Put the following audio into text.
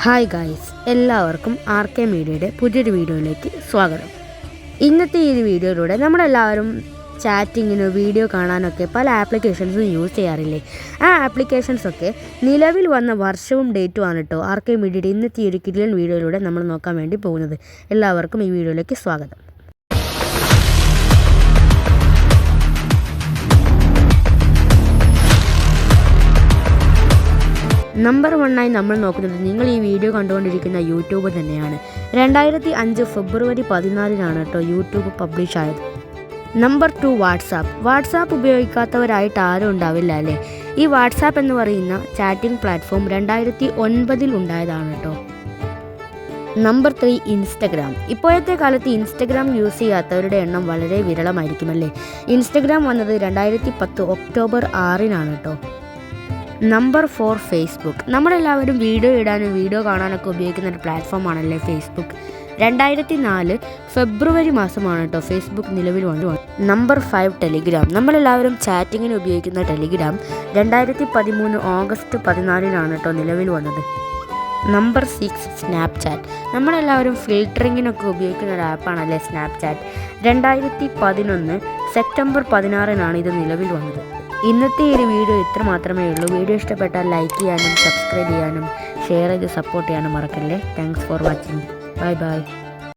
Hi guys, എല്ലാവർക്കും R K മീഡിയയുടെ പുതിയൊരു വീഡിയോയിലേക്ക് സ്വാഗതം. ഇന്നത്തെ ഈ വീഡിയോയിലൂടെ നമ്മളെല്ലാവരും ചാറ്റിങ്ങിനോ വീഡിയോ കാണാനൊക്കെ പല ആപ്ലിക്കേഷൻസും യൂസ് ചെയ്യാറില്ലേ. ആ ആപ്ലിക്കേഷൻസൊക്കെ നിലവിൽ വന്ന വർഷവും ഡേറ്റുമാണ് കേട്ടോ ആർ കെ മീഡിയയുടെ ഇന്നത്തെ ഈ ഒരു കിടിലൻ വീഡിയോയിലൂടെ നമ്മൾ നോക്കാൻ വേണ്ടി പോകുന്നത്. എല്ലാവർക്കും ഈ വീഡിയോയിലേക്ക് സ്വാഗതം. നമ്പർ 1 നമ്മൾ നോക്കുന്നത് നിങ്ങൾ ഈ വീഡിയോ കണ്ടുകൊണ്ടിരിക്കുന്ന യൂട്യൂബ് തന്നെയാണ്. 2005 ഫെബ്രുവരി 14 കേട്ടോ യൂട്യൂബ് പബ്ലിഷ് ആയത്. നമ്പർ 2 വാട്സാപ്പ് ഉപയോഗിക്കാത്തവരായിട്ട് ആരും ഉണ്ടാവില്ല അല്ലേ. ഈ വാട്സാപ്പ് എന്ന് പറയുന്ന ചാറ്റിംഗ് പ്ലാറ്റ്ഫോം 2009 ഉണ്ടായതാണ് കേട്ടോ. Number 3 Instagram. ഇപ്പോഴത്തെ കാലത്ത് ഇൻസ്റ്റഗ്രാം യൂസ് ചെയ്യാത്തവരുടെ എണ്ണം വളരെ വിരളമായിരിക്കുമല്ലേ. ഇൻസ്റ്റഗ്രാം വന്നത് 2010 ഒക്ടോബർ 6 കേട്ടോ. Number 4 Facebook. നമ്മളെല്ലാവരും വീഡിയോ ഇടാനും വീഡിയോ കാണാനൊക്കെ ഉപയോഗിക്കുന്ന ഒരു പ്ലാറ്റ്ഫോമാണല്ലേ ഫേസ്ബുക്ക്. 2004 ഫെബ്രുവരി മാസമാണ് കേട്ടോ ഫേസ്ബുക്ക് നിലവിൽ വന്നു. Number 5 Telegram. നമ്മളെല്ലാവരും ചാറ്റിങ്ങിന് ഉപയോഗിക്കുന്ന ടെലിഗ്രാം 2013 ഓഗസ്റ്റ് 14 കേട്ടോ നിലവിൽ വന്നത്. Number 6 Snapchat. നമ്മളെല്ലാവരും ഫിൽറ്ററിങ്ങിനൊക്കെ ഉപയോഗിക്കുന്ന ഒരു ആപ്പാണല്ലേ സ്നാപ്ചാറ്റ്. 2011 സെപ്റ്റംബർ 16 ഇത് നിലവിൽ വന്നത്. ഇന്നത്തെ ഈ ഒരു വീഡിയോ ഇത്ര മാത്രമേ ഉള്ളൂ. വീഡിയോ ഇഷ്ടപ്പെട്ടാൽ ലൈക്ക് ചെയ്യാനും സബ്സ്ക്രൈബ് ചെയ്യാനും ഷെയർ ചെയ്ത് സപ്പോർട്ട് ചെയ്യാനും മറക്കല്ലേ. Thanks for watching. ബൈ.